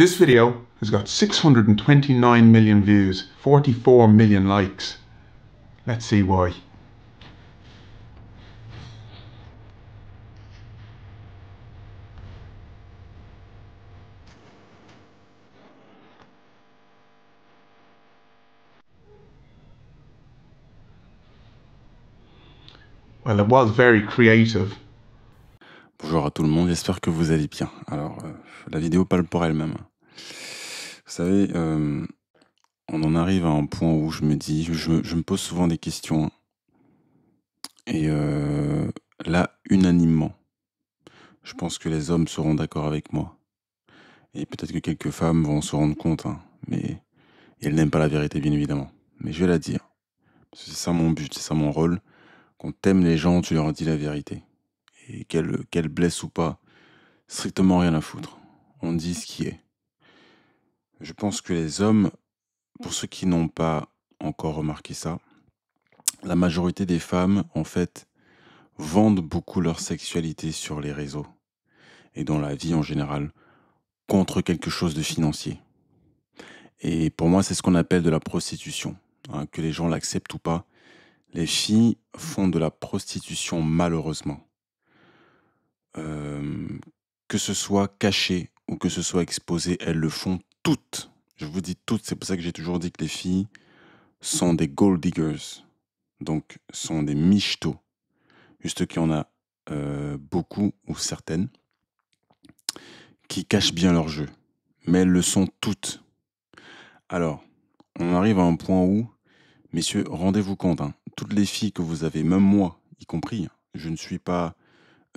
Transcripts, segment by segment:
This video has got 629 million views, 44 million likes. Let's see why. Well, it was very creative. Bonjour à tout le monde, j'espère que vous allez bien. Alors, la vidéo parle pour elle-même. Vous savez, on en arrive à un point où je me dis, je me pose souvent des questions. Et là, unanimement, je pense que les hommes seront d'accord avec moi. Et peut-être que quelques femmes vont se rendre compte, hein, mais elles n'aiment pas la vérité, bien évidemment. Mais je vais la dire. Parce que c'est ça mon but, c'est ça mon rôle. Quand t'aimes les gens, tu leur dis la vérité. Et qu'elle blesse ou pas, strictement rien à foutre. On dit ce qui est. Je pense que les hommes, pour ceux qui n'ont pas encore remarqué ça, la majorité des femmes, en fait, vendent beaucoup leur sexualité sur les réseaux et dans la vie en général contre quelque chose de financier. Et pour moi, c'est ce qu'on appelle de la prostitution, hein, que les gens l'acceptent ou pas. Les filles font de la prostitution malheureusement. Que ce soit caché ou que ce soit exposé, elles le font toutes. Je vous dis toutes, c'est pour ça que j'ai toujours dit que les filles sont des gold diggers, donc sont des michetots. Juste qu'il y en a beaucoup ou certaines qui cachent bien leur jeu, mais elles le sont toutes. Alors, on arrive à un point où, messieurs, rendez-vous compte, hein, toutes les filles que vous avez, même moi y compris, je ne suis pas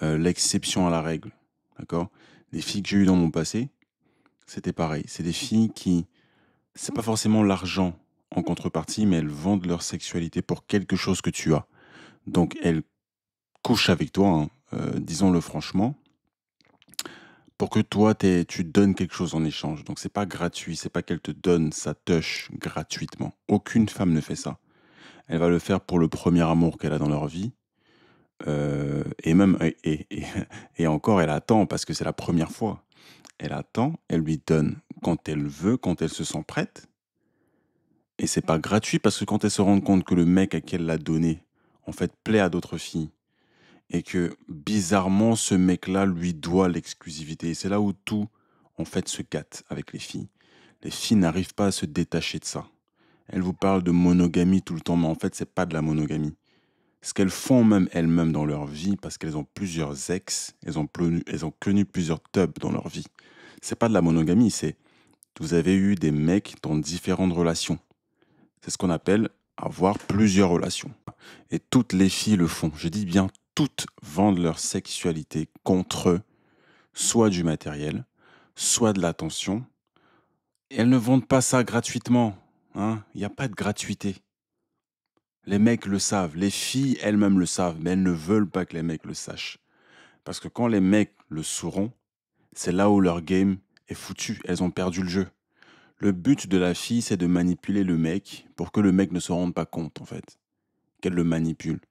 l'exception à la règle, d'accord? Les filles que j'ai eues dans mon passé, c'était pareil. C'est des filles qui, c'est pas forcément l'argent en contrepartie, mais elles vendent leur sexualité pour quelque chose que tu as. Donc elles couchent avec toi, hein, disons-le franchement, pour que toi tu donnes quelque chose en échange. Donc c'est pas gratuit, c'est pas qu'elle te donne sa touche gratuitement. Aucune femme ne fait ça. Elle va le faire pour le premier amour qu'elle a dans leur vie. Et même et encore elle attend parce que c'est la première fois. Elle attend, elle lui donne quand elle veut, quand elle se sent prête. Et c'est pas gratuit parce que quand elle se rend compte que le mec à qui elle l'a donné, en fait, plaît à d'autres filles, et que bizarrement, ce mec-là lui doit l'exclusivité. Et c'est là où tout, en fait, se gâte avec les filles. Les filles n'arrivent pas à se détacher de ça. Elles vous parlent de monogamie tout le temps, mais en fait, c'est pas de la monogamie. Ce qu'elles font même elles-mêmes dans leur vie, parce qu'elles ont plusieurs ex, elles ont connu plusieurs tubs dans leur vie. C'est pas de la monogamie, c'est vous avez eu des mecs dans différentes relations. C'est ce qu'on appelle avoir plusieurs relations. Et toutes les filles le font. Je dis bien toutes vendent leur sexualité contre soit du matériel, soit de l'attention. Et elles ne vendent pas ça gratuitement, hein. Il n'y a pas de gratuité. Les mecs le savent, les filles elles-mêmes le savent, mais elles ne veulent pas que les mecs le sachent. Parce que quand les mecs le sauront, c'est là où leur game est foutu. Elles ont perdu le jeu. Le but de la fille, c'est de manipuler le mec pour que le mec ne se rende pas compte, en fait, qu'elle le manipule.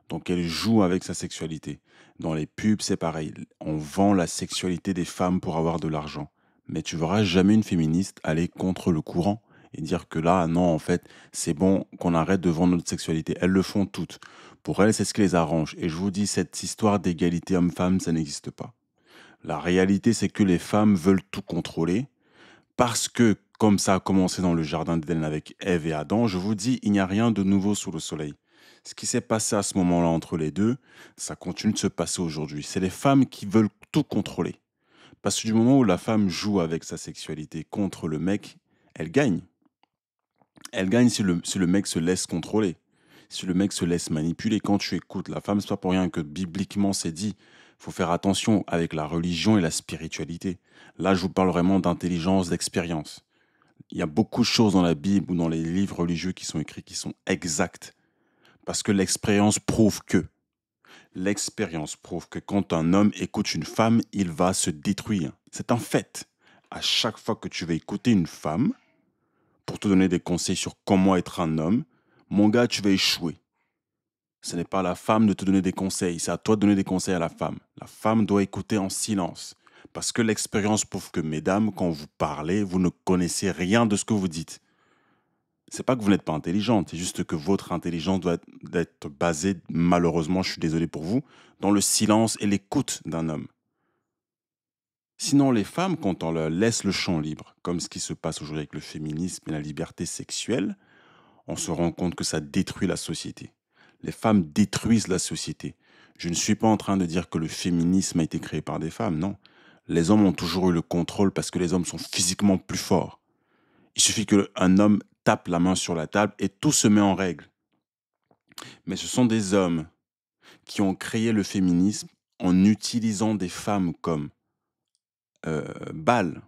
Donc elle joue avec sa sexualité. Dans les pubs, c'est pareil. On vend la sexualité des femmes pour avoir de l'argent. Mais tu verras jamais une féministe aller contre le courant et dire que là, non, en fait, c'est bon qu'on arrête de vendre notre sexualité. Elles le font toutes. Pour elles, c'est ce qui les arrange. Et je vous dis, cette histoire d'égalité homme-femme, ça n'existe pas. La réalité, c'est que les femmes veulent tout contrôler parce que, comme ça a commencé dans le jardin d'Éden avec Ève et Adam, je vous dis, il n'y a rien de nouveau sous le soleil. Ce qui s'est passé à ce moment-là entre les deux, ça continue de se passer aujourd'hui. C'est les femmes qui veulent tout contrôler. Parce que du moment où la femme joue avec sa sexualité contre le mec, elle gagne. Elle gagne si le mec se laisse contrôler, si le mec se laisse manipuler. Quand tu écoutes la femme, c'est pas pour rien que bibliquement c'est dit. Il faut faire attention avec la religion et la spiritualité. Là, je vous parle vraiment d'intelligence, d'expérience. Il y a beaucoup de choses dans la Bible ou dans les livres religieux qui sont écrits qui sont exactes. Parce que l'expérience prouve que quand un homme écoute une femme, il va se détruire. C'est un fait. À chaque fois que tu vas écouter une femme, pour te donner des conseils sur comment être un homme, mon gars, tu vas échouer. Ce n'est pas à la femme de te donner des conseils, c'est à toi de donner des conseils à la femme. La femme doit écouter en silence. Parce que l'expérience prouve que, mesdames, quand vous parlez, vous ne connaissez rien de ce que vous dites. C'est pas que vous n'êtes pas intelligente, c'est juste que votre intelligence doit être basée, malheureusement, je suis désolé pour vous, dans le silence et l'écoute d'un homme. Sinon, les femmes, quand on leur laisse le champ libre, comme ce qui se passe aujourd'hui avec le féminisme et la liberté sexuelle, on se rend compte que ça détruit la société. Les femmes détruisent la société. Je ne suis pas en train de dire que le féminisme a été créé par des femmes, non. Les hommes ont toujours eu le contrôle parce que les hommes sont physiquement plus forts. Il suffit qu'un homme tape la main sur la table et tout se met en règle. Mais ce sont des hommes qui ont créé le féminisme en utilisant des femmes comme balles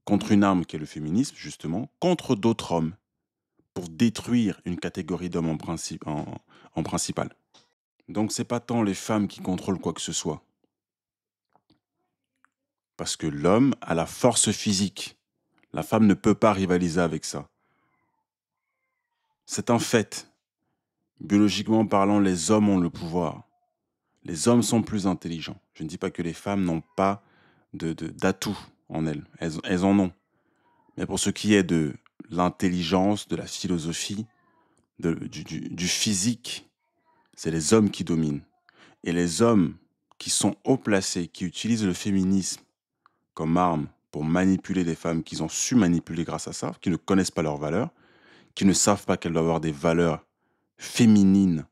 contre une arme qui est le féminisme, justement, contre d'autres hommes, pour détruire une catégorie d'hommes en principal. Donc c'est pas tant les femmes qui contrôlent quoi que ce soit. Parce que l'homme a la force physique. La femme ne peut pas rivaliser avec ça. C'est un fait. Biologiquement parlant, les hommes ont le pouvoir. Les hommes sont plus intelligents. Je ne dis pas que les femmes n'ont pas d'atouts en elles. Elles en ont. Mais pour ce qui est de l'intelligence, de la philosophie, du physique, c'est les hommes qui dominent. Et les hommes qui sont haut placés, qui utilisent le féminisme comme arme pour manipuler les femmes qu'ils ont su manipuler grâce à ça, qui ne connaissent pas leurs valeurs, qui ne savent pas qu'elles doivent avoir des valeurs féminines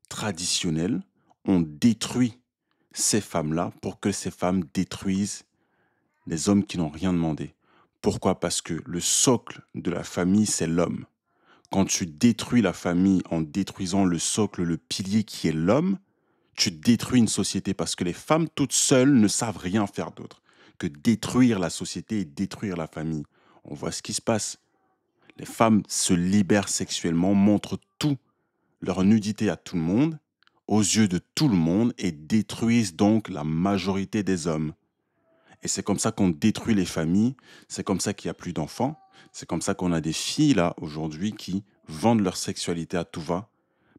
traditionnelles, ont détruit ces femmes-là pour que ces femmes détruisent les hommes qui n'ont rien demandé. Pourquoi? Parce que le socle de la famille, c'est l'homme. Quand tu détruis la famille en détruisant le socle, le pilier qui est l'homme, tu détruis une société parce que les femmes toutes seules ne savent rien faire d'autre que détruire la société et détruire la famille. On voit ce qui se passe. Les femmes se libèrent sexuellement, montrent tout, leur nudité à tout le monde, aux yeux de tout le monde et détruisent donc la majorité des hommes. Et c'est comme ça qu'on détruit les familles, c'est comme ça qu'il n'y a plus d'enfants, c'est comme ça qu'on a des filles là aujourd'hui qui vendent leur sexualité à tout va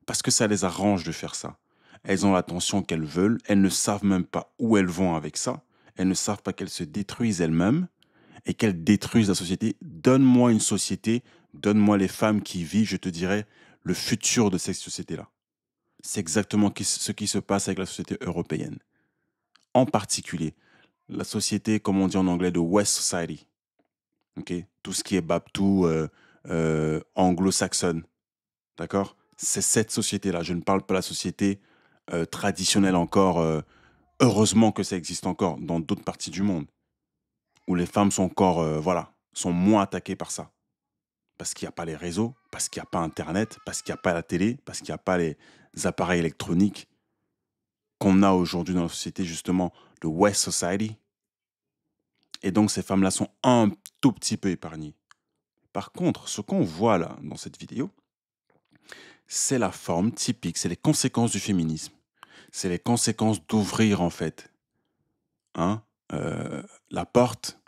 parce que ça les arrange de faire ça. Elles ont l'attention qu'elles veulent, elles ne savent même pas où elles vont avec ça, elles ne savent pas qu'elles se détruisent elles-mêmes et qu'elles détruisent la société. Donne-moi une société, donne-moi les femmes qui vivent, je te dirai le futur de cette société-là. C'est exactement ce qui se passe avec la société européenne. En particulier, la société, comme on dit en anglais, de West Society. Okay? Tout ce qui est Baptou, anglo-saxonne. D'accord? C'est cette société-là. Je ne parle pas de la société traditionnelle encore. Heureusement que ça existe encore dans d'autres parties du monde. Où les femmes sont encore, sont moins attaquées par ça. Parce qu'il n'y a pas les réseaux, parce qu'il n'y a pas Internet, parce qu'il n'y a pas la télé, parce qu'il n'y a pas les appareils électroniques qu'on a aujourd'hui dans la société, justement, de West Society. Et donc, ces femmes-là sont un tout petit peu épargnées. Par contre, ce qu'on voit là, dans cette vidéo, c'est la forme typique, c'est les conséquences du féminisme. C'est les conséquences d'ouvrir, en fait, la porte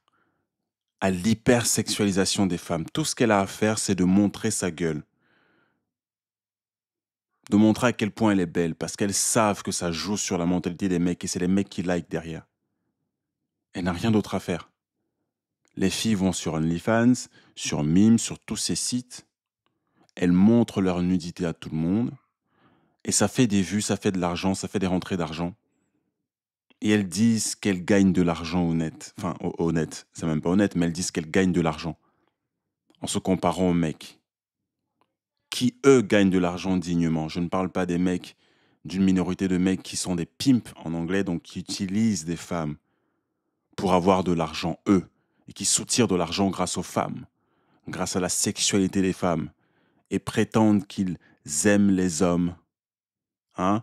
à l'hypersexualisation des femmes. Tout ce qu'elle a à faire, c'est de montrer sa gueule. De montrer à quel point elle est belle, parce qu'elles savent que ça joue sur la mentalité des mecs, et c'est les mecs qui like derrière. Elle n'a rien d'autre à faire. Les filles vont sur OnlyFans, sur Mime, sur tous ces sites. Elles montrent leur nudité à tout le monde. Et ça fait des vues, ça fait de l'argent, ça fait des rentrées d'argent. Et elles disent qu'elles gagnent de l'argent honnête. Enfin, honnête, c'est même pas honnête, mais elles disent qu'elles gagnent de l'argent. En se comparant aux mecs. Qui, eux, gagnent de l'argent dignement. Je ne parle pas des mecs, d'une minorité de mecs qui sont des pimps en anglais, donc qui utilisent des femmes pour avoir de l'argent, eux. Et qui soutirent de l'argent grâce aux femmes. Grâce à la sexualité des femmes. Et prétendent qu'ils aiment les hommes. A.k.a.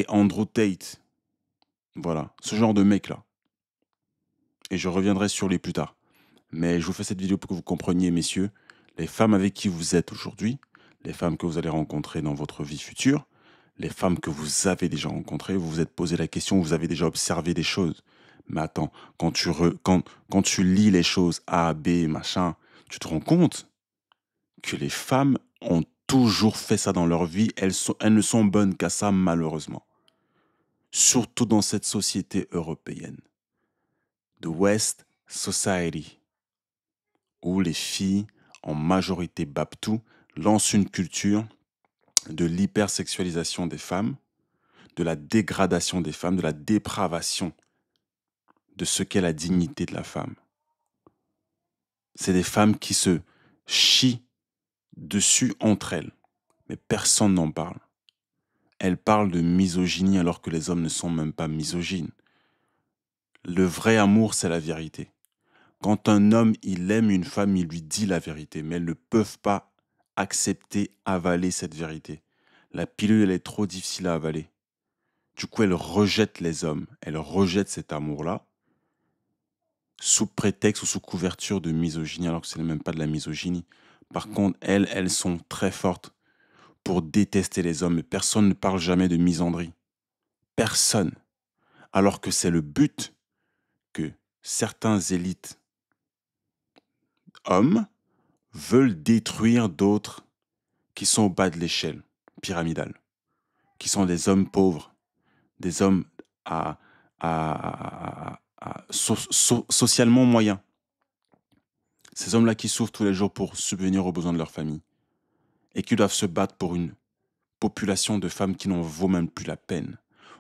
Andrew Tate. Voilà, ce genre de mec-là. Et je reviendrai sur lui plus tard. Mais je vous fais cette vidéo pour que vous compreniez, messieurs, les femmes avec qui vous êtes aujourd'hui, les femmes que vous allez rencontrer dans votre vie future, les femmes que vous avez déjà rencontrées, vous vous êtes posé la question, vous avez déjà observé des choses. Mais attends, quand tu lis les choses A, B, machin, tu te rends compte que les femmes ont toujours fait ça dans leur vie, elles ne sont bonnes qu'à ça, malheureusement. surtout dans cette société européenne, de West Society, où les filles, en majorité babtou, lancent une culture de l'hypersexualisation des femmes, de la dégradation des femmes, de la dépravation de ce qu'est la dignité de la femme. C'est des femmes qui se chient dessus entre elles, mais personne n'en parle. Elles parlent de misogynie alors que les hommes ne sont même pas misogynes. Le vrai amour, c'est la vérité. Quand un homme, il aime une femme, il lui dit la vérité, mais elles ne peuvent pas accepter, avaler cette vérité. La pilule, elle est trop difficile à avaler. Du coup, elles rejettent les hommes, elles rejettent cet amour-là, sous prétexte ou sous couverture de misogynie, alors que ce n'est même pas de la misogynie. Par contre, elles sont très fortes pour détester les hommes, mais personne ne parle jamais de misandrie. Personne. Alors que c'est le but que certains élites hommes veulent détruire d'autres qui sont au bas de l'échelle pyramidale, qui sont des hommes pauvres, des hommes socialement moyens. Ces hommes-là qui souffrent tous les jours pour subvenir aux besoins de leur famille et qui doivent se battre pour une population de femmes qui n'en vaut même plus la peine.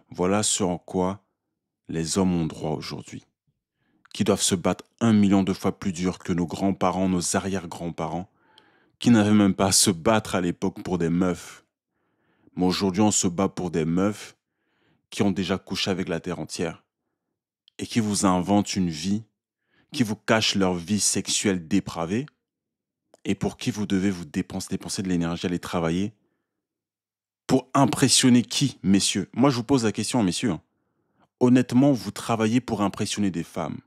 Voilà ce en quoi les hommes ont droit aujourd'hui, qui doivent se battre 1 million de fois plus dur que nos grands-parents, nos arrière-grands-parents, qui n'avaient même pas à se battre à l'époque pour des meufs. Mais aujourd'hui, on se bat pour des meufs qui ont déjà couché avec la terre entière et qui vous inventent une vie, qui vous cachent leur vie sexuelle dépravée et pour qui vous devez vous dépenser de l'énergie, aller travailler pour impressionner qui, messieurs? Moi, je vous pose la question, messieurs. Honnêtement, vous travaillez pour impressionner des femmes.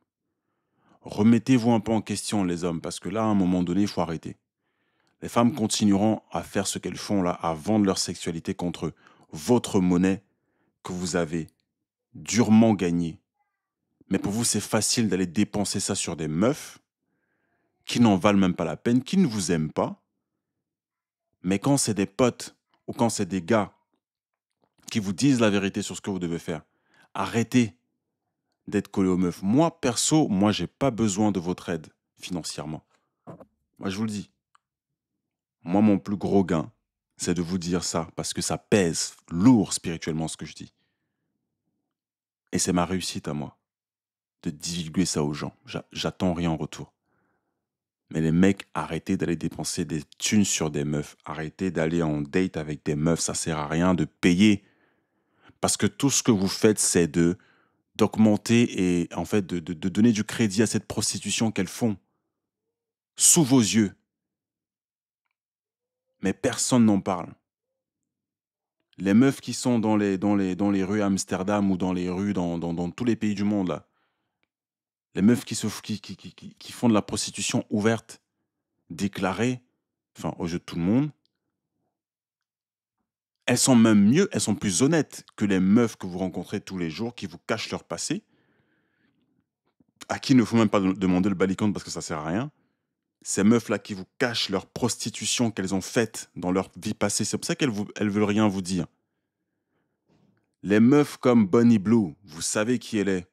Remettez-vous un peu en question, les hommes, parce que là, à un moment donné, il faut arrêter. Les femmes continueront à faire ce qu'elles font là, à vendre leur sexualité contre votre monnaie que vous avez durement gagnée. Mais pour vous, c'est facile d'aller dépenser ça sur des meufs qui n'en valent même pas la peine, qui ne vous aiment pas. Mais quand c'est des potes ou quand c'est des gars qui vous disent la vérité sur ce que vous devez faire, arrêtez d'être collé aux meufs. Moi, perso, j'ai pas besoin de votre aide financièrement. Moi, je vous le dis. Moi, mon plus gros gain, c'est de vous dire ça parce que ça pèse lourd spirituellement ce que je dis. Et c'est ma réussite à moi de divulguer ça aux gens. J'attends rien en retour. Mais les mecs, arrêtez d'aller dépenser des thunes sur des meufs. Arrêtez d'aller en date avec des meufs. Ça sert à rien de payer. Parce que tout ce que vous faites, c'est d'augmenter et en fait de donner du crédit à cette prostitution qu'elles font. Sous vos yeux. Mais personne n'en parle. Les meufs qui sont dans les rues à Amsterdam ou dans les rues dans tous les pays du monde, là. Les meufs qui font de la prostitution ouverte, déclarée, enfin, aux yeux de tout le monde, elles sont même mieux, elles sont plus honnêtes que les meufs que vous rencontrez tous les jours, qui vous cachent leur passé, à qui il ne faut même pas demander le balican parce que ça sert à rien. Ces meufs-là qui vous cachent leur prostitution qu'elles ont faite dans leur vie passée, c'est pour ça qu'elles veulent rien vous dire. Les meufs comme Bonnie Blue, vous savez qui elle est.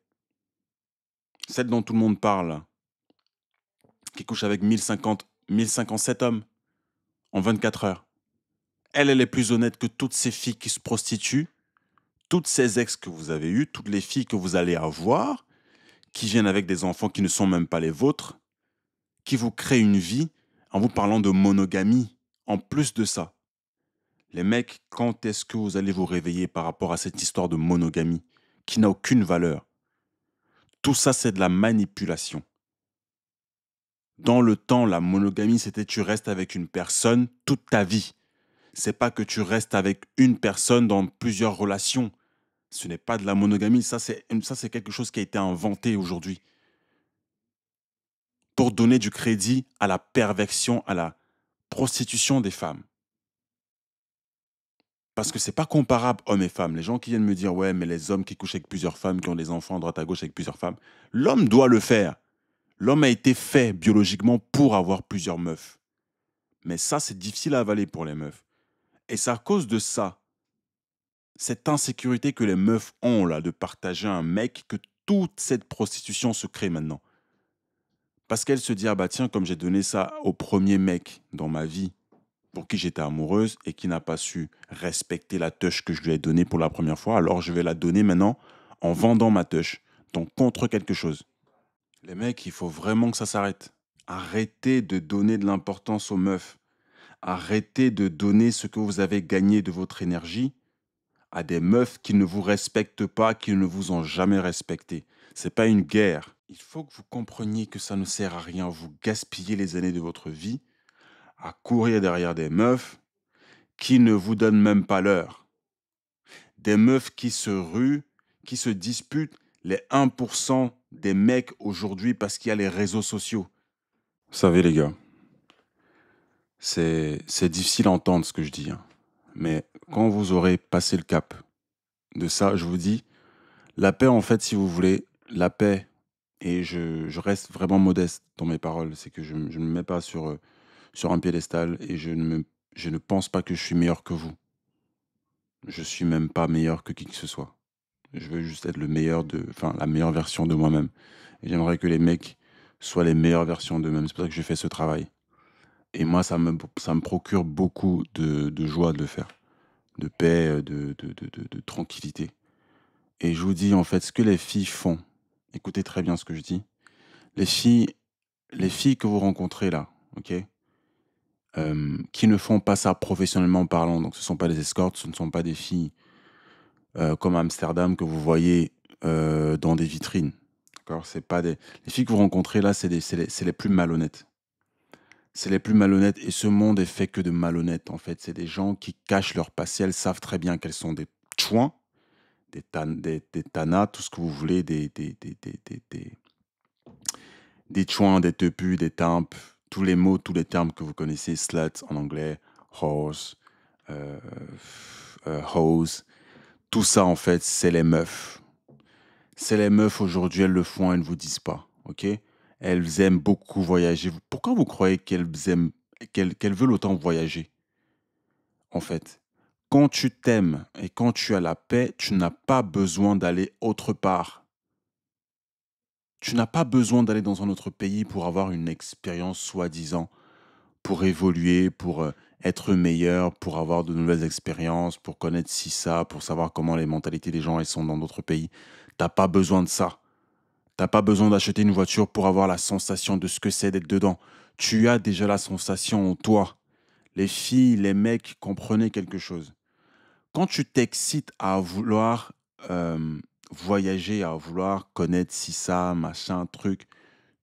Celle dont tout le monde parle, qui couche avec 1057 hommes en 24 heures. Elle est plus honnête que toutes ces filles qui se prostituent, toutes ces ex que vous avez eues, toutes les filles que vous allez avoir, qui viennent avec des enfants qui ne sont même pas les vôtres, qui vous créent une vie en vous parlant de monogamie. En plus de ça, les mecs, quand est-ce que vous allez vous réveiller par rapport à cette histoire de monogamie qui n'a aucune valeur? Tout ça, c'est de la manipulation. Dans le temps, la monogamie, c'était tu restes avec une personne toute ta vie. C'est pas que tu restes avec une personne dans plusieurs relations. Ce n'est pas de la monogamie, ça c'est quelque chose qui a été inventé aujourd'hui pour donner du crédit à la perversion, à la prostitution des femmes. Parce que c'est pas comparable hommes et femmes. Les gens qui viennent me dire ouais, mais les hommes qui couchent avec plusieurs femmes, qui ont des enfants à droite à gauche avec plusieurs femmes, l'homme doit le faire. L'homme a été fait biologiquement pour avoir plusieurs meufs. Mais ça, c'est difficile à avaler pour les meufs. Et c'est à cause de ça cette insécurité que les meufs ont là de partager un mec, que toute cette prostitution se crée maintenant. Parce qu'elle se dit, ah bah tiens, comme j'ai donné ça au premier mec dans ma vie pour qui j'étais amoureuse et qui n'a pas su respecter la touche que je lui ai donnée pour la première fois, alors je vais la donner maintenant en vendant ma touche, donc contre quelque chose. Les mecs, il faut vraiment que ça s'arrête. Arrêtez de donner de l'importance aux meufs. Arrêtez de donner ce que vous avez gagné de votre énergie à des meufs qui ne vous respectent pas, qui ne vous ont jamais respecté. C'est pas une guerre. Il faut que vous compreniez que ça ne sert à rien. Vous gaspillez les années de votre vie à courir derrière des meufs qui ne vous donnent même pas l'heure. Des meufs qui se ruent, qui se disputent les 1% des mecs aujourd'hui parce qu'il y a les réseaux sociaux. Vous savez les gars, c'est difficile à entendre ce que je dis, hein. Mais quand vous aurez passé le cap de ça, je vous dis, la paix en fait, si vous voulez, la paix, et je reste vraiment modeste dans mes paroles, c'est que je ne me mets pas sur un piédestal et je ne pense pas que je suis meilleur que vous. Je suis même pas meilleur que qui que ce soit. Je veux juste être la meilleure version de moi-même. Et j'aimerais que les mecs soient les meilleures versions d'eux-mêmes. C'est pour ça que je fais ce travail. Et moi, ça me procure beaucoup de joie de le faire, de paix, de tranquillité. Et je vous dis, en fait, ce que les filles font, écoutez très bien ce que je dis, les filles, les filles que vous rencontrez là, ok, qui ne font pas ça professionnellement parlant, donc ce ne sont pas des escortes, ce ne sont pas des filles comme à Amsterdam que vous voyez dans des vitrines. D'accord? C'est pas des... Les filles que vous rencontrez là, c'est les plus malhonnêtes. C'est les plus malhonnêtes et ce monde est fait que de malhonnêtes en fait. C'est des gens qui cachent leur passé. Elles savent très bien qu'elles sont des chouins, des tanas, tout ce que vous voulez, des chouins, des teupus, des timpes, tous les mots, tous les termes que vous connaissez, slut en anglais, horse, euh, hose, tout ça en fait, c'est les meufs. C'est les meufs aujourd'hui, elles le font, elles ne vous disent pas, ok? Elles aiment beaucoup voyager. Pourquoi vous croyez qu'elles veulent autant voyager, en fait? Quand tu t'aimes et quand tu as la paix, tu n'as pas besoin d'aller autre part. Tu n'as pas besoin d'aller dans un autre pays pour avoir une expérience soi-disant, pour évoluer, pour être meilleur, pour avoir de nouvelles expériences, pour connaître ci, ça, pour savoir comment les mentalités des gens elles sont dans d'autres pays. T'as pas besoin de ça. T'as pas besoin d'acheter une voiture pour avoir la sensation de ce que c'est d'être dedans. Tu as déjà la sensation en toi. Les filles, les mecs, comprenez quelque chose. Quand tu t'excites à vouloir voyager, à vouloir connaître ci, ça, machin, truc,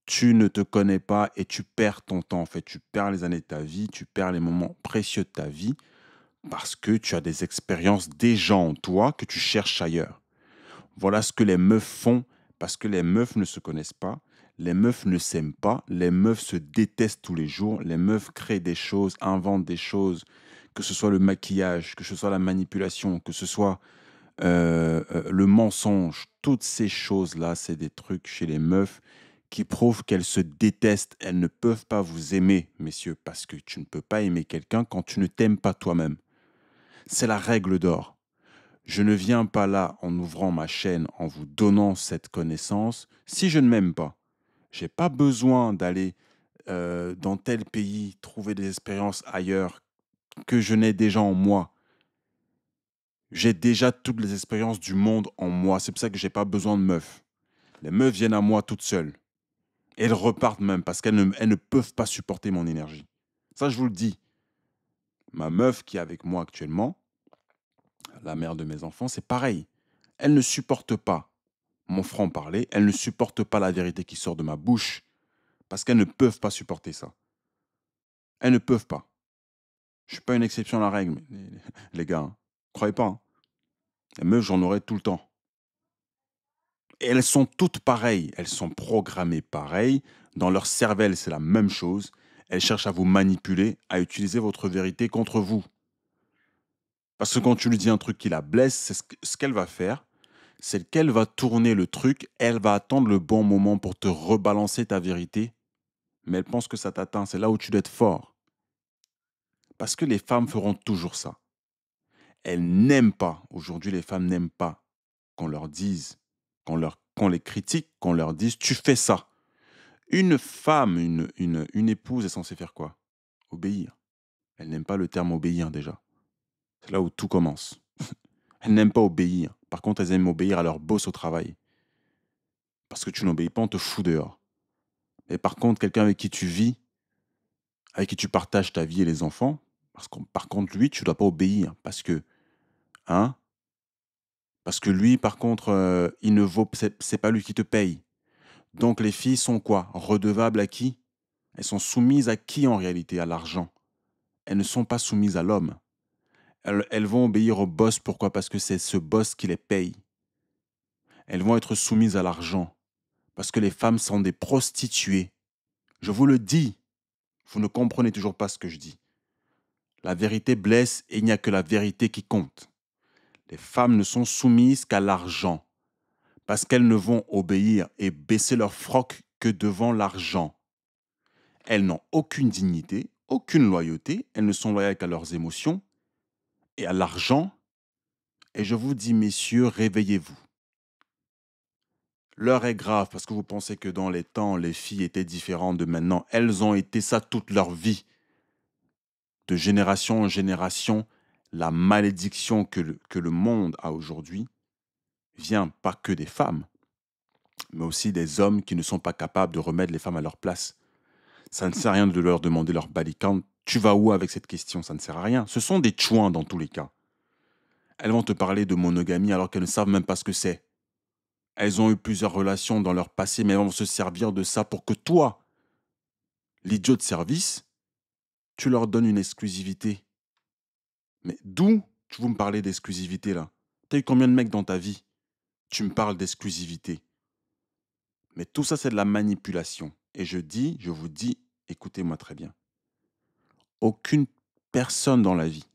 tu ne te connais pas et tu perds ton temps. En fait, tu perds les années de ta vie, tu perds les moments précieux de ta vie parce que tu as des expériences déjà en toi que tu cherches ailleurs. Voilà ce que les meufs font parce que les meufs ne se connaissent pas, les meufs ne s'aiment pas, les meufs se détestent tous les jours, les meufs créent des choses, inventent des choses, que ce soit le maquillage, que ce soit la manipulation, que ce soit le mensonge, toutes ces choses-là, c'est des trucs chez les meufs qui prouvent qu'elles se détestent. Elles ne peuvent pas vous aimer, messieurs, parce que tu ne peux pas aimer quelqu'un quand tu ne t'aimes pas toi-même. C'est la règle d'or. Je ne viens pas là en ouvrant ma chaîne, en vous donnant cette connaissance, si je ne m'aime pas. J'ai pas besoin d'aller dans tel pays trouver des expériences ailleurs que je n'ai déjà en moi. J'ai déjà toutes les expériences du monde en moi. C'est pour ça que j'ai pas besoin de meufs. Les meufs viennent à moi toutes seules. Et elles repartent même parce elles ne peuvent pas supporter mon énergie. Ça, je vous le dis. Ma meuf qui est avec moi actuellement, la mère de mes enfants, c'est pareil. Elle ne supporte pas mon franc-parler. Elle ne supporte pas la vérité qui sort de ma bouche parce qu'elles ne peuvent pas supporter ça. Elles ne peuvent pas. Je suis pas une exception à la règle, les gars, hein. Croyez pas, hein. Les meufs, j'en aurai tout le temps. Et elles sont toutes pareilles. Elles sont programmées pareilles. Dans leur cervelle, c'est la même chose. Elles cherchent à vous manipuler, à utiliser votre vérité contre vous. Parce que quand tu lui dis un truc qui la blesse, c'est ce qu'elle va faire. C'est qu'elle va tourner le truc. Elle va attendre le bon moment pour te rebalancer ta vérité. Mais elle pense que ça t'atteint. C'est là où tu dois être fort. Parce que les femmes feront toujours ça. Elles n'aiment pas, aujourd'hui les femmes n'aiment pas qu'on leur dise, qu'on les critique, qu'on leur dise tu fais ça. Une femme, une épouse est censée faire quoi? Obéir. Elle n'aime pas le terme obéir déjà. C'est là où tout commence. Elles n'aiment pas obéir. Par contre, elles aiment obéir à leur boss au travail. Parce que tu n'obéis pas, on te fout dehors. Mais par contre, quelqu'un avec qui tu vis, avec qui tu partages ta vie et les enfants, par contre, lui, tu ne dois pas obéir. Hein? Parce que lui, par contre, il ne vaut, c'est pas lui qui te paye. Donc les filles sont quoi? Redevables à qui? Elles sont soumises à qui en réalité? À l'argent. Elles ne sont pas soumises à l'homme. Elles vont obéir au boss. Pourquoi? Parce que c'est ce boss qui les paye. Elles vont être soumises à l'argent. Parce que les femmes sont des prostituées. Je vous le dis. Vous ne comprenez toujours pas ce que je dis. La vérité blesse et il n'y a que la vérité qui compte. Les femmes ne sont soumises qu'à l'argent. Parce qu'elles ne vont obéir et baisser leur froc que devant l'argent. Elles n'ont aucune dignité, aucune loyauté. Elles ne sont loyales qu'à leurs émotions et à l'argent. Et je vous dis, messieurs, réveillez-vous. L'heure est grave parce que vous pensez que dans les temps, les filles étaient différentes de maintenant. Elles ont été ça toute leur vie. De génération en génération, la malédiction que le monde a aujourd'hui vient pas que des femmes, mais aussi des hommes qui ne sont pas capables de remettre les femmes à leur place. Ça ne sert à rien de leur demander leur balicante. Tu vas où avec cette question? Ça ne sert à rien. Ce sont des chouins dans tous les cas. Elles vont te parler de monogamie alors qu'elles ne savent même pas ce que c'est. Elles ont eu plusieurs relations dans leur passé, mais elles vont se servir de ça pour que toi, l'idiot de service, tu leur donnes une exclusivité. Mais d'où tu veux me parler d'exclusivité là? T'as eu combien de mecs dans ta vie? Tu me parles d'exclusivité. Mais tout ça, c'est de la manipulation. Et je vous dis, écoutez-moi très bien. Aucune personne dans la vie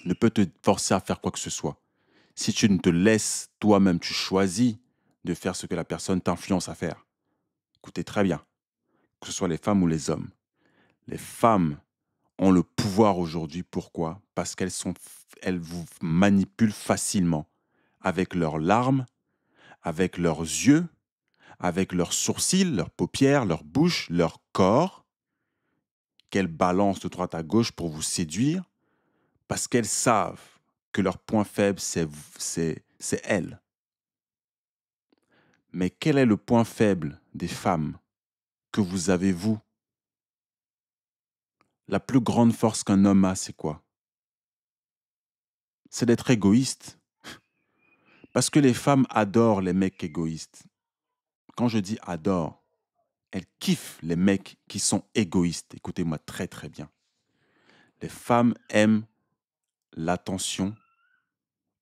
ne peut te forcer à faire quoi que ce soit. Si tu ne te laisses toi-même, tu choisis de faire ce que la personne t'influence à faire. Écoutez très bien, que ce soit les femmes ou les hommes. Les femmes ont le pouvoir aujourd'hui. Pourquoi? Parce elles vous manipulent facilement avec leurs larmes, avec leurs yeux, avec leurs sourcils, leurs paupières, leur bouche, leur corps, qu'elles balancent de droite à gauche pour vous séduire, parce qu'elles savent que leur point faible, c'est elles. Mais quel est le point faible des femmes que vous avez, vous? La plus grande force qu'un homme a, c'est quoi? C'est d'être égoïste. Parce que les femmes adorent les mecs égoïstes. Quand je dis adore, elles kiffent les mecs qui sont égoïstes. Écoutez-moi très très bien. Les femmes aiment l'attention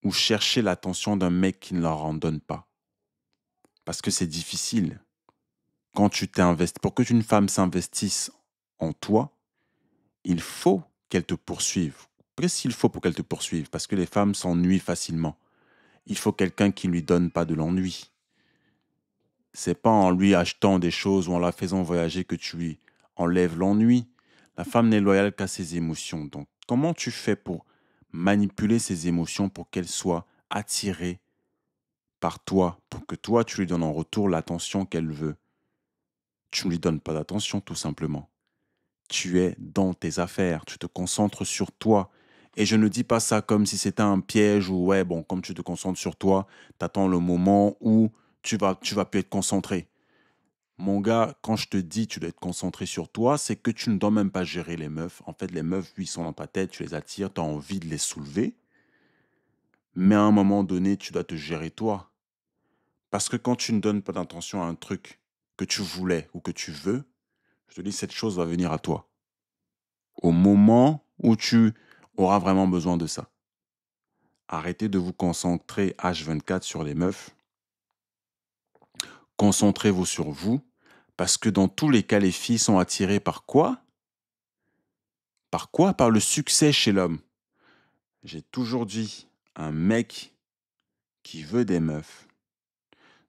ou chercher l'attention d'un mec qui ne leur en donne pas. Parce que c'est difficile. Quand tu t'investis, pour que une femme s'investisse en toi, il faut qu'elle te poursuive. Qu'est-ce qu'il faut pour qu'elle te poursuive? Parce que les femmes s'ennuient facilement. Il faut quelqu'un qui ne lui donne pas de l'ennui. C'est pas en lui achetant des choses ou en la faisant voyager que tu lui enlèves l'ennui. La femme n'est loyale qu'à ses émotions. Donc, comment tu fais pour manipuler ses émotions pour qu'elles soient attirées par toi, pour que toi, tu lui donnes en retour l'attention qu'elle veut? Tu ne lui donnes pas d'attention, tout simplement. Tu es dans tes affaires, tu te concentres sur toi. Et je ne dis pas ça comme si c'était un piège ou ouais, bon, comme tu te concentres sur toi, tu attends le moment où tu vas plus être concentré. Mon gars, quand je te dis tu dois être concentré sur toi, c'est que tu ne dois même pas gérer les meufs. En fait, les meufs, oui, sont dans ta tête, tu les attires, tu as envie de les soulever. Mais à un moment donné, tu dois te gérer toi. Parce que quand tu ne donnes pas d'attention à un truc que tu voulais ou que tu veux, je te dis, cette chose va venir à toi. Au moment où tu auras vraiment besoin de ça. Arrêtez de vous concentrer H24 sur les meufs. Concentrez-vous sur vous. Parce que dans tous les cas, les filles sont attirées par quoi? Par quoi? Par le succès chez l'homme. J'ai toujours dit, un mec qui veut des meufs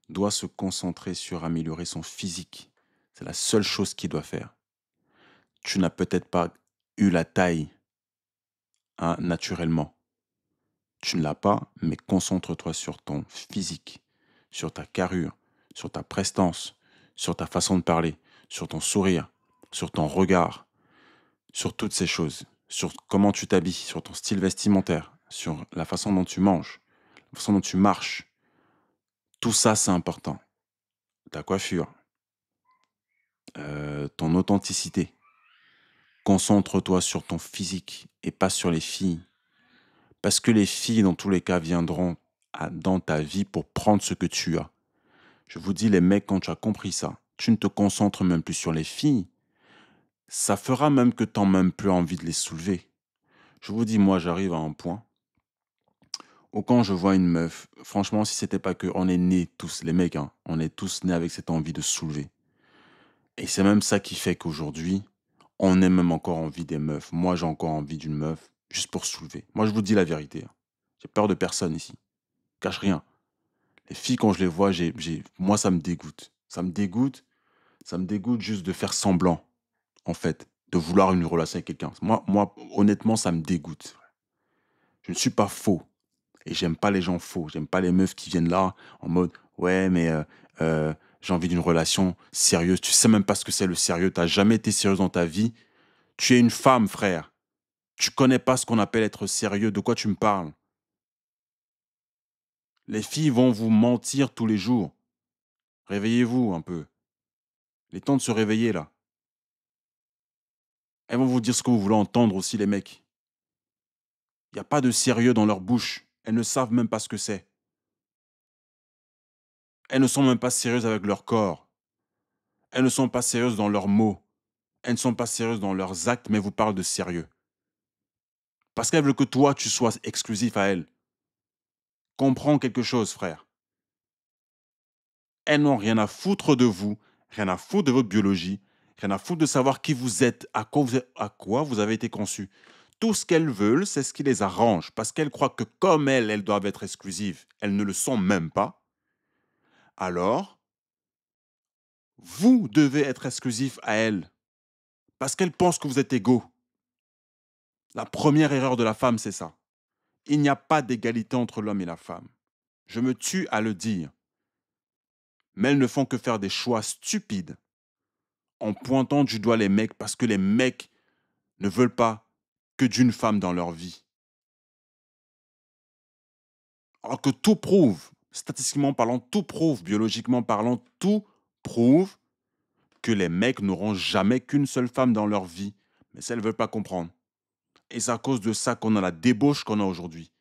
doit se concentrer sur améliorer son physique. C'est la seule chose qu'il doit faire. Tu n'as peut-être pas eu la taille, hein, naturellement. Tu ne l'as pas, mais concentre-toi sur ton physique, sur ta carrure, sur ta prestance, sur ta façon de parler, sur ton sourire, sur ton regard, sur toutes ces choses, sur comment tu t'habilles, sur ton style vestimentaire, sur la façon dont tu manges, la façon dont tu marches. Tout ça, c'est important. Ta coiffure, ton authenticité. Concentre-toi sur ton physique et pas sur les filles. Parce que les filles, dans tous les cas, viendront dans ta vie pour prendre ce que tu as. Je vous dis, les mecs, quand tu as compris ça, tu ne te concentres même plus sur les filles. Ça fera même que tu n'as même plus envie de les soulever. Je vous dis, moi, j'arrive à un point où quand je vois une meuf, franchement, si c'était pas que on est nés tous, les mecs, hein, on est tous nés avec cette envie de soulever. Et c'est même ça qui fait qu'aujourd'hui, on a même encore envie des meufs. Moi, j'ai encore envie d'une meuf juste pour soulever. Moi, je vous dis la vérité, hein. J'ai peur de personne ici. Cache rien. Les filles, quand je les vois, moi, ça me dégoûte. Ça me dégoûte. Ça me dégoûte juste de faire semblant, en fait, de vouloir une relation avec quelqu'un. Moi, honnêtement, ça me dégoûte. Je ne suis pas faux. Et j'aime pas les gens faux. J'aime pas les meufs qui viennent là en mode ouais, mais j'ai envie d'une relation sérieuse. Tu sais même pas ce que c'est le sérieux. T'as jamais été sérieuse dans ta vie. Tu es une femme, frère. Tu connais pas ce qu'on appelle être sérieux. De quoi tu me parles? Les filles vont vous mentir tous les jours. Réveillez-vous un peu. Il est temps de se réveiller là. Elles vont vous dire ce que vous voulez entendre aussi, les mecs. Il n'y a pas de sérieux dans leur bouche. Elles ne savent même pas ce que c'est. Elles ne sont même pas sérieuses avec leur corps. Elles ne sont pas sérieuses dans leurs mots. Elles ne sont pas sérieuses dans leurs actes, mais vous parlent de sérieux. Parce qu'elles veulent que toi, tu sois exclusif à elles. Comprends quelque chose, frère. Elles n'ont rien à foutre de vous, rien à foutre de votre biologie, rien à foutre de savoir qui vous êtes, à quoi vous avez été conçu. Tout ce qu'elles veulent, c'est ce qui les arrange, parce qu'elles croient que comme elles doivent être exclusives, elles ne le sont même pas. Alors, vous devez être exclusif à elles, parce qu'elles pensent que vous êtes égaux. La première erreur de la femme, c'est ça. Il n'y a pas d'égalité entre l'homme et la femme. Je me tue à le dire. Mais elles ne font que faire des choix stupides en pointant du doigt les mecs parce que les mecs ne veulent pas que d'une femme dans leur vie. Alors que tout prouve, statistiquement parlant, tout prouve, biologiquement parlant, tout prouve que les mecs n'auront jamais qu'une seule femme dans leur vie. Mais ça, elles ne veulent pas comprendre. Et c'est à cause de ça qu'on a la débauche qu'on a aujourd'hui.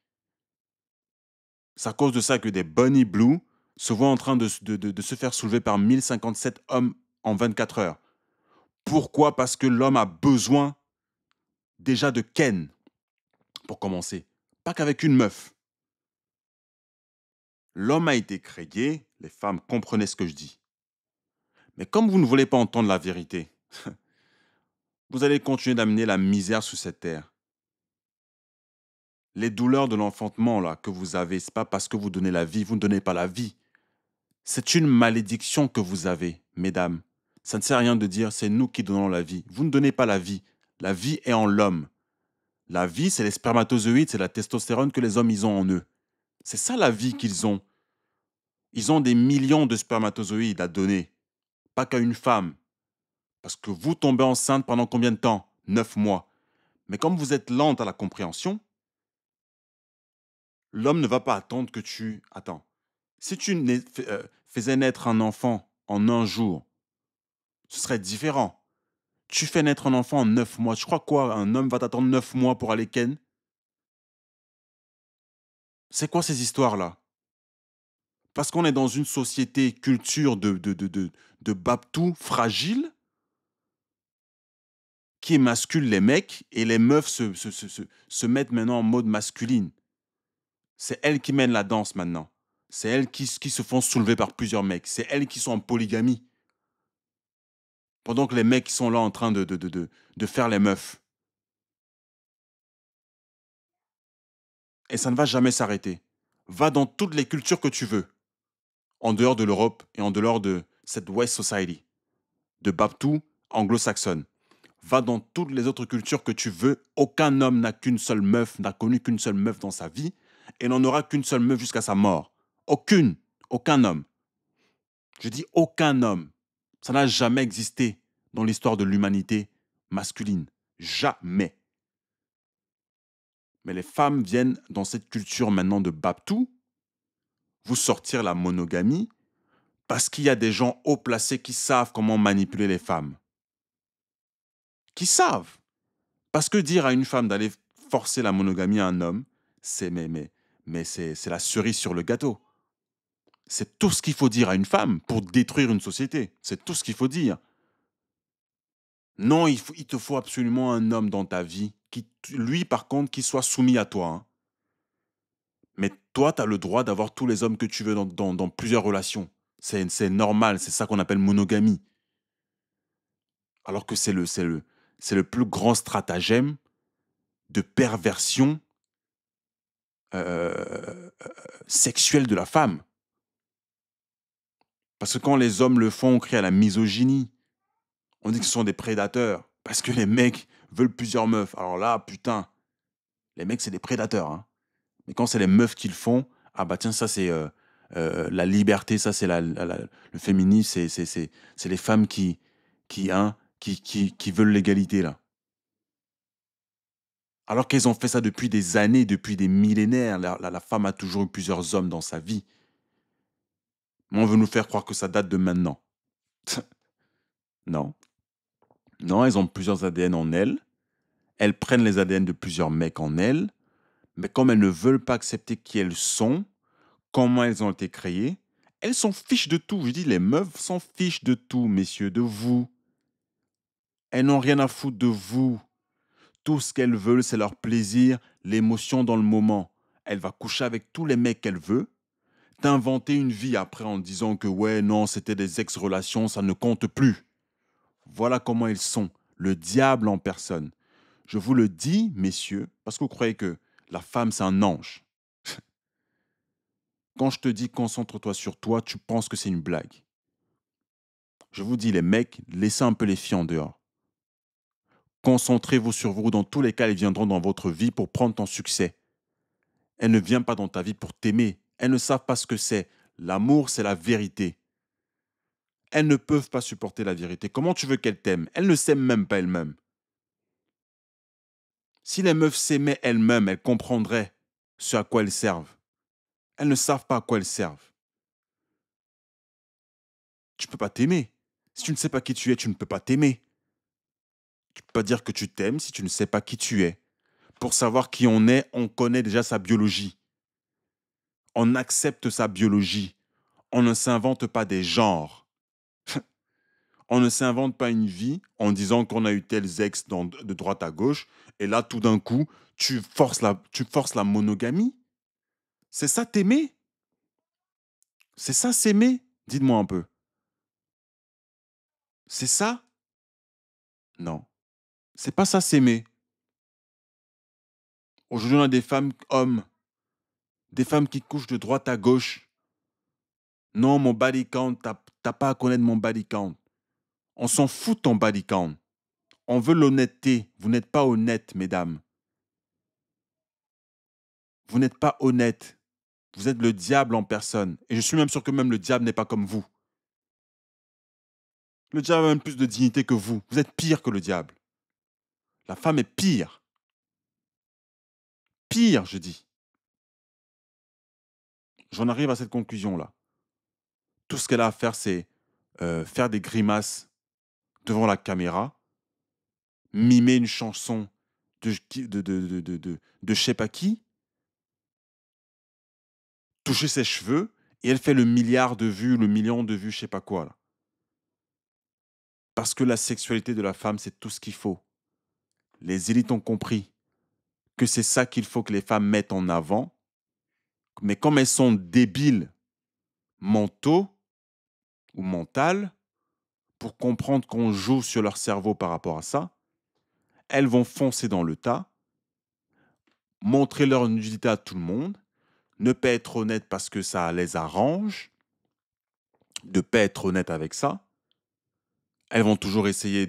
C'est à cause de ça que des Bunny Blue se voient en train de se faire soulever par 1057 hommes en 24 heures. Pourquoi? Parce que l'homme a besoin déjà de Ken, pour commencer. Pas qu'avec une meuf. L'homme a été créé, les femmes, comprenez ce que je dis. Mais comme vous ne voulez pas entendre la vérité, vous allez continuer d'amener la misère sous cette terre. Les douleurs de l'enfantement là que vous avez, c'est pas parce que vous donnez la vie, vous ne donnez pas la vie. C'est une malédiction que vous avez, mesdames. Ça ne sert à rien de dire c'est nous qui donnons la vie. Vous ne donnez pas la vie. La vie est en l'homme. La vie, c'est les spermatozoïdes, c'est la testostérone que les hommes ils ont en eux. C'est ça la vie qu'ils ont. Ils ont des millions de spermatozoïdes à donner, pas qu'à une femme. Parce que vous tombez enceinte pendant combien de temps? 9 mois. Mais comme vous êtes lente à la compréhension, l'homme ne va pas attendre que tu... Attends. Si tu faisais naître un enfant en un jour, ce serait différent. Tu fais naître un enfant en 9 mois. Tu crois quoi? Un homme va t'attendre 9 mois pour aller ken? C'est quoi ces histoires-là? Parce qu'on est dans une société, culture de babtou fragile, qui émascule les mecs et les meufs se mettent maintenant en mode masculine. C'est elles qui mènent la danse maintenant. C'est elles qui se font soulever par plusieurs mecs. C'est elles qui sont en polygamie. Pendant que les mecs sont là en train de faire les meufs. Et ça ne va jamais s'arrêter. Va dans toutes les cultures que tu veux. En dehors de l'Europe et en dehors de cette West Society. De Babtou anglo-saxonne. Va dans toutes les autres cultures que tu veux. Aucun homme n'a qu'une seule meuf, n'a connu qu'une seule meuf dans sa vie. et n'en aura qu'une seule meuf jusqu'à sa mort. Aucune. Aucun homme. Je dis aucun homme. Ça n'a jamais existé dans l'histoire de l'humanité masculine. Jamais. Mais les femmes viennent dans cette culture maintenant de Babtou vous sortir la monogamie parce qu'il y a des gens haut placés qui savent comment manipuler les femmes. Qui savent. Parce que dire à une femme d'aller forcer la monogamie à un homme, c'est c'est la cerise sur le gâteau. C'est tout ce qu'il faut dire à une femme pour détruire une société. C'est tout ce qu'il faut dire. Non, il te faut absolument un homme dans ta vie, qui, lui par contre, qui soit soumis à toi. Hein. Mais toi, tu as le droit d'avoir tous les hommes que tu veux dans plusieurs relations. C'est normal, c'est ça qu'on appelle monogamie. Alors que c'est le plus grand stratagème de perversion sexuelle de la femme. Parce que quand les hommes le font, on crie à la misogynie. On dit que ce sont des prédateurs. Parce que les mecs veulent plusieurs meufs. Alors là, putain, les mecs, c'est des prédateurs. Hein. Mais quand c'est les meufs qui le font, ah bah tiens, ça c'est la liberté, ça c'est le féminisme, c'est les femmes qui veulent l'égalité là. Alors qu'elles ont fait ça depuis des années, depuis des millénaires. La femme a toujours eu plusieurs hommes dans sa vie. Mais on veut nous faire croire que ça date de maintenant. Non. Non, elles ont plusieurs ADN en elles. Elles prennent les ADN de plusieurs mecs en elles. Mais comme elles ne veulent pas accepter qui elles sont, comment elles ont été créées, elles s'en fichent de tout. Je dis, les meufs s'en fichent de tout, messieurs, de vous. Elles n'ont rien à foutre de vous. Tout ce qu'elles veulent, c'est leur plaisir, l'émotion dans le moment. Elle va coucher avec tous les mecs qu'elle veut, t'inventer une vie après en disant que ouais, non, c'était des ex-relations, ça ne compte plus. Voilà comment ils sont, le diable en personne. Je vous le dis, messieurs, parce que vous croyez que la femme, c'est un ange. Quand je te dis concentre-toi sur toi, tu penses que c'est une blague. Je vous dis, les mecs, laissez un peu les filles en dehors. Concentrez-vous sur vous. Dans tous les cas, elles viendront dans votre vie pour prendre ton succès. Elles ne viennent pas dans ta vie pour t'aimer. Elles ne savent pas ce que c'est. L'amour, c'est la vérité. Elles ne peuvent pas supporter la vérité. Comment tu veux qu'elles t'aiment? Elles ne s'aiment même pas elles-mêmes. Si les meufs s'aimaient elles-mêmes, elles comprendraient ce à quoi elles servent. Elles ne savent pas à quoi elles servent. Tu ne peux pas t'aimer. Si tu ne sais pas qui tu es, tu ne peux pas t'aimer. Tu ne peux pas dire que tu t'aimes si tu ne sais pas qui tu es. Pour savoir qui on est, on connaît déjà sa biologie. On accepte sa biologie. On ne s'invente pas des genres. On ne s'invente pas une vie en disant qu'on a eu tels ex de droite à gauche et là, tout d'un coup, tu forces la monogamie. C'est ça t'aimer? C'est ça s'aimer? Dites-moi un peu. C'est ça? Non. C'est pas ça s'aimer. Aujourd'hui, on a des femmes hommes, des femmes qui couchent de droite à gauche. Non, mon body count, t'as pas à connaître mon body count. On s'en fout de ton body count. On veut l'honnêteté. Vous n'êtes pas honnête, mesdames. Vous n'êtes pas honnête. Vous êtes le diable en personne. Et je suis même sûr que même le diable n'est pas comme vous. Le diable a même plus de dignité que vous. Vous êtes pire que le diable. La femme est pire. Pire, je dis. J'en arrive à cette conclusion-là. Tout ce qu'elle a à faire, c'est faire des grimaces devant la caméra, mimer une chanson de je sais pas qui, toucher ses cheveux, et elle fait le milliard de vues, le million de vues, je sais pas quoi. Là. Parce que la sexualité de la femme, c'est tout ce qu'il faut. Les élites ont compris que c'est ça qu'il faut que les femmes mettent en avant. Mais comme elles sont débiles, mentaux ou mentales, pour comprendre qu'on joue sur leur cerveau par rapport à ça, elles vont foncer dans le tas, montrer leur nudité à tout le monde, ne pas être honnête parce que ça les arrange, de pas être honnête avec ça. Elles vont toujours essayer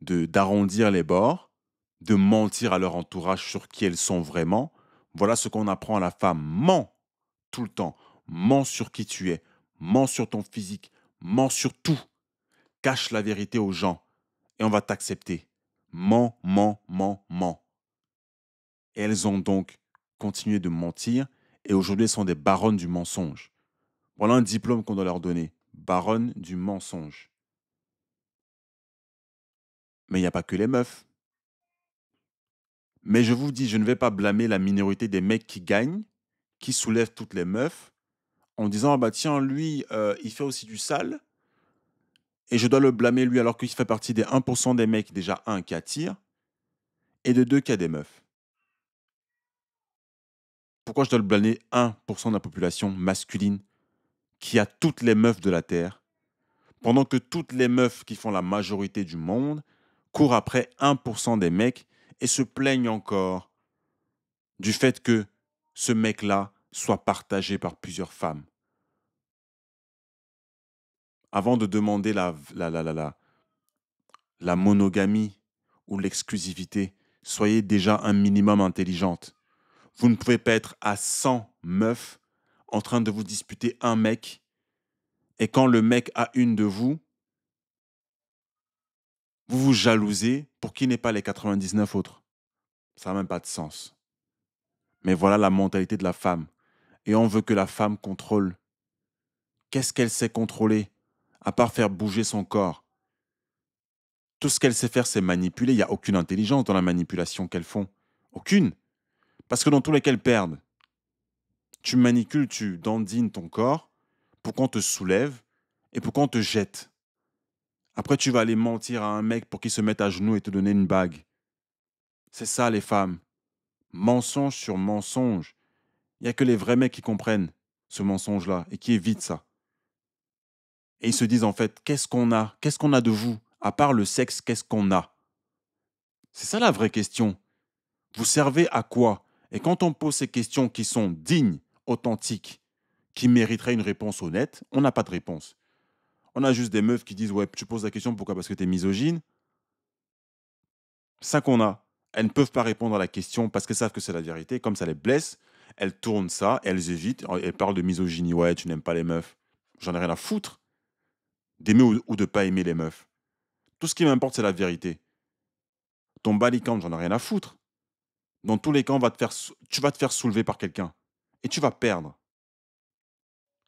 d'arrondir les bords, de mentir à leur entourage sur qui elles sont vraiment. Voilà ce qu'on apprend à la femme. Mens tout le temps. Mens sur qui tu es. Mens sur ton physique. Mens sur tout. Cache la vérité aux gens et on va t'accepter. Mens, mens, mens, mens. Et elles ont donc continué de mentir et aujourd'hui elles sont des baronnes du mensonge. Voilà un diplôme qu'on doit leur donner. Baronne du mensonge. Mais il n'y a pas que les meufs. Mais je vous dis, je ne vais pas blâmer la minorité des mecs qui gagnent, qui soulèvent toutes les meufs, en disant, ah bah tiens, lui, il fait aussi du sale, et je dois le blâmer lui alors qu'il fait partie des 1% des mecs, déjà un, qui attirent, et de deux, qui a des meufs. Pourquoi je dois le blâmer 1% de la population masculine qui a toutes les meufs de la Terre, pendant que toutes les meufs qui font la majorité du monde courent après 1% des mecs et se plaignent encore du fait que ce mec-là soit partagé par plusieurs femmes. Avant de demander la monogamie ou l'exclusivité, soyez déjà un minimum intelligente. Vous ne pouvez pas être à 100 meufs en train de vous disputer un mec et quand le mec a une de vous, vous vous jalousez pour qu'il n'ait pas les 99 autres. Ça n'a même pas de sens. Mais voilà la mentalité de la femme. Et on veut que la femme contrôle. Qu'est-ce qu'elle sait contrôler à part faire bouger son corps? Tout ce qu'elle sait faire, c'est manipuler. Il n'y a aucune intelligence dans la manipulation qu'elles font. Aucune. Parce que dans tous les cas, elles perdent. Tu manipules, tu dandines ton corps pour qu'on te soulève et pour qu'on te jette. Après, tu vas aller mentir à un mec pour qu'il se mette à genoux et te donner une bague. C'est ça, les femmes. Mensonge sur mensonge. Il n'y a que les vrais mecs qui comprennent ce mensonge-là et qui évitent ça. Et ils se disent en fait, qu'est-ce qu'on a? Qu'est-ce qu'on a de vous? À part le sexe, qu'est-ce qu'on a? C'est ça la vraie question. Vous servez à quoi? Et quand on pose ces questions qui sont dignes, authentiques, qui mériteraient une réponse honnête, on n'a pas de réponse. On a juste des meufs qui disent ouais, tu poses la question pourquoi? Parce que tu es misogyne. Ça qu'on a. Elles ne peuvent pas répondre à la question parce qu'elles savent que c'est la vérité. Comme ça les blesse, elles tournent ça, elles évitent, elles parlent de misogynie. Ouais, tu n'aimes pas les meufs. J'en ai rien à foutre d'aimer ou de pas aimer les meufs. Tout ce qui m'importe, c'est la vérité. Ton balicante, j'en ai rien à foutre. Dans tous les cas, tu vas te faire soulever par quelqu'un. Et tu vas perdre.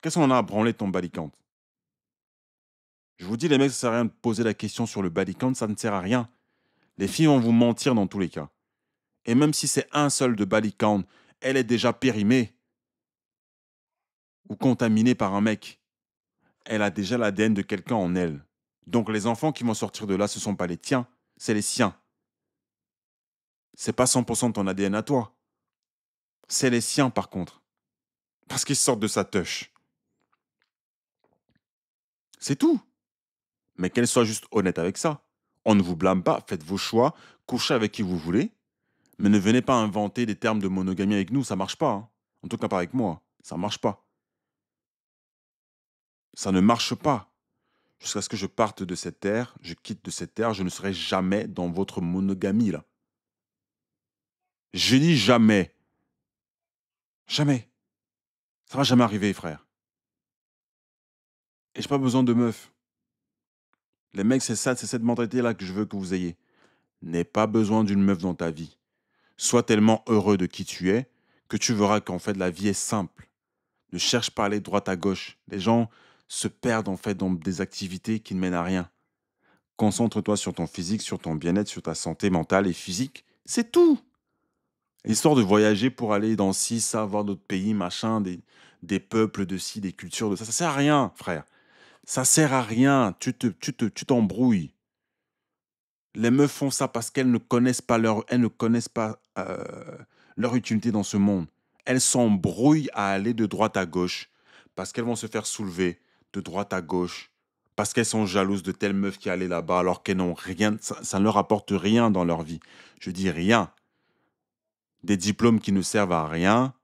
Qu'est-ce qu'on en a à branler de ton balicante? Je vous dis, les mecs, ça sert à rien de poser la question sur le balicante, ça ne sert à rien. Les filles vont vous mentir dans tous les cas. Et même si c'est un seul de balicante, elle est déjà périmée ou contaminée par un mec. Elle a déjà l'ADN de quelqu'un en elle. Donc les enfants qui vont sortir de là, ce ne sont pas les tiens, c'est les siens. C'est pas 100% de ton ADN à toi. C'est les siens par contre. Parce qu'ils sortent de sa touche. C'est tout. Mais qu'elle soit juste honnête avec ça. On ne vous blâme pas, faites vos choix, couchez avec qui vous voulez, mais ne venez pas inventer des termes de monogamie avec nous, ça marche pas. Hein. En tout cas pas avec moi, ça marche pas. Ça ne marche pas. Jusqu'à ce que je parte de cette terre, je quitte de cette terre, je ne serai jamais dans votre monogamie là. Je dis jamais. Jamais. Ça va jamais arriver, frère. Et j'ai pas besoin de meufs. Les mecs, c'est ça, c'est cette mentalité-là que je veux que vous ayez. N'aie pas besoin d'une meuf dans ta vie. Sois tellement heureux de qui tu es que tu verras qu'en fait la vie est simple. Ne cherche pas à aller de droite à gauche. Les gens se perdent en fait dans des activités qui ne mènent à rien. Concentre-toi sur ton physique, sur ton bien-être, sur ta santé mentale et physique. C'est tout. L'histoire de voyager pour aller dans ci, ça, voir d'autres pays, machin, des peuples de ci, des cultures de ça sert à rien, frère. Ça sert à rien. Tu t'embrouilles. Les meufs font ça parce qu'elles ne connaissent pas leur utilité dans ce monde. Elles s'embrouillent à aller de droite à gauche parce qu'elles vont se faire soulever de droite à gauche parce qu'elles sont jalouses de telle meuf qui est allée là-bas alors qu'elles n'ont rien, ça ne leur apporte rien dans leur vie. Je dis rien. Des diplômes qui ne servent à rien.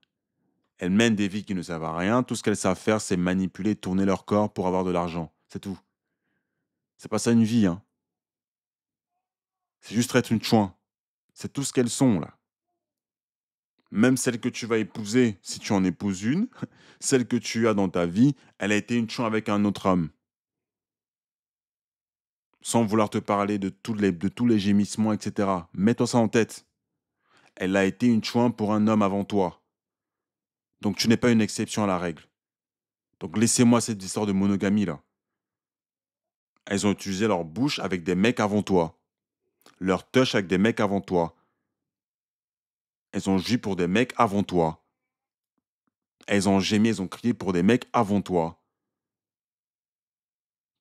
Elles mènent des vies qui ne servent à rien. Tout ce qu'elles savent faire, c'est manipuler, tourner leur corps pour avoir de l'argent. C'est tout. C'est pas ça une vie, hein. C'est juste être une chouin. C'est tout ce qu'elles sont, là. Même celle que tu vas épouser, si tu en épouses une, celle que tu as dans ta vie, elle a été une chouin avec un autre homme. Sans vouloir te parler de tous les gémissements, etc. Mets-toi ça en tête. Elle a été une chouin pour un homme avant toi. Donc tu n'es pas une exception à la règle. Donc laissez-moi cette histoire de monogamie là. Elles ont utilisé leur bouche avec des mecs avant toi. Leur touch avec des mecs avant toi. Elles ont joui pour des mecs avant toi. Elles ont gémi, elles ont crié pour des mecs avant toi.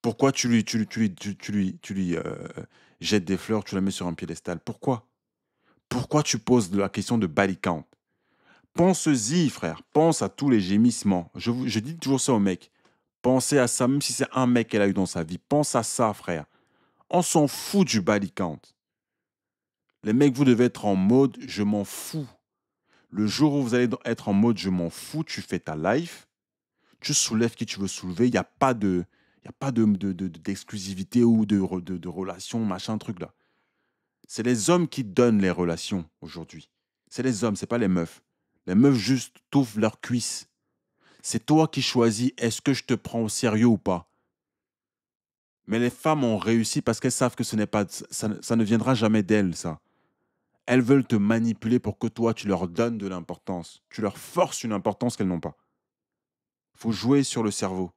Pourquoi tu lui jettes des fleurs, tu la mets sur un piédestal? Pourquoi? Pourquoi tu poses la question de body count? Pense-y, frère. Pense à tous les gémissements. Je dis toujours ça aux mecs. Pensez à ça, même si c'est un mec qu'elle a eu dans sa vie. Pense à ça, frère. On s'en fout du body count. Les mecs, vous devez être en mode je m'en fous. Le jour où vous allez être en mode je m'en fous, tu fais ta life, tu soulèves qui tu veux soulever, il n'y a pas de, y a pas d'exclusivité ou de relation, machin, truc là. C'est les hommes qui donnent les relations aujourd'hui. C'est les hommes, c'est pas les meufs. Les meufs juste t'ouvrent leurs cuisses. C'est toi qui choisis est-ce que je te prends au sérieux ou pas. Mais les femmes ont réussi parce qu'elles savent que ce n'est pas, ça ne viendra jamais d'elles, ça. Elles veulent te manipuler pour que toi, tu leur donnes de l'importance. Tu leur forces une importance qu'elles n'ont pas. Il faut jouer sur le cerveau.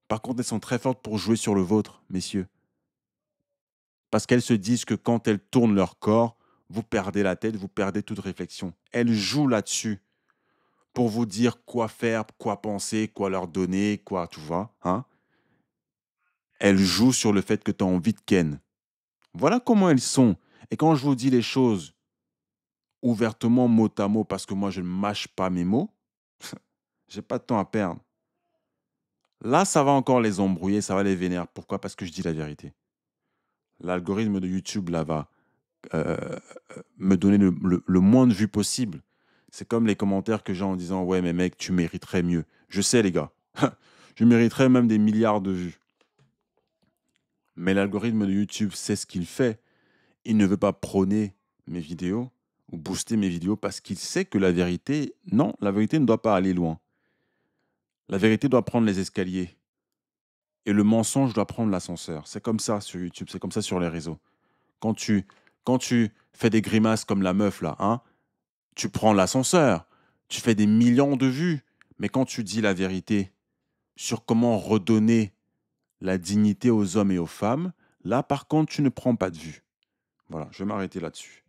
Par contre, elles sont très fortes pour jouer sur le vôtre, messieurs. Parce qu'elles se disent que quand elles tournent leur corps, vous perdez la tête, vous perdez toute réflexion. Elles jouent là-dessus pour vous dire quoi faire, quoi penser, quoi leur donner, quoi, tu vois. Hein? Elles jouent sur le fait que tu as envie de ken. Voilà comment elles sont. Et quand je vous dis les choses ouvertement, mot à mot, parce que moi, je ne mâche pas mes mots, j'ai pas de temps à perdre. Là, ça va encore les embrouiller, ça va les vénérer. Pourquoi? Parce que je dis la vérité. L'algorithme de YouTube, là, va me donner le moins de vues possible. C'est comme les commentaires que j'ai en disant « Ouais, mais mec, tu mériterais mieux. » Je sais, les gars. Je mériterais même des milliards de vues. Mais l'algorithme de YouTube sait ce qu'il fait. Il ne veut pas prôner mes vidéos ou booster mes vidéos parce qu'il sait que la vérité, non, la vérité ne doit pas aller loin. La vérité doit prendre les escaliers. Et le mensonge doit prendre l'ascenseur. C'est comme ça sur YouTube, c'est comme ça sur les réseaux. Quand tu fais des grimaces comme la meuf là, hein, tu prends l'ascenseur, tu fais des millions de vues. Mais quand tu dis la vérité sur comment redonner la dignité aux hommes et aux femmes, là par contre, tu ne prends pas de vue. Voilà, je vais m'arrêter là-dessus.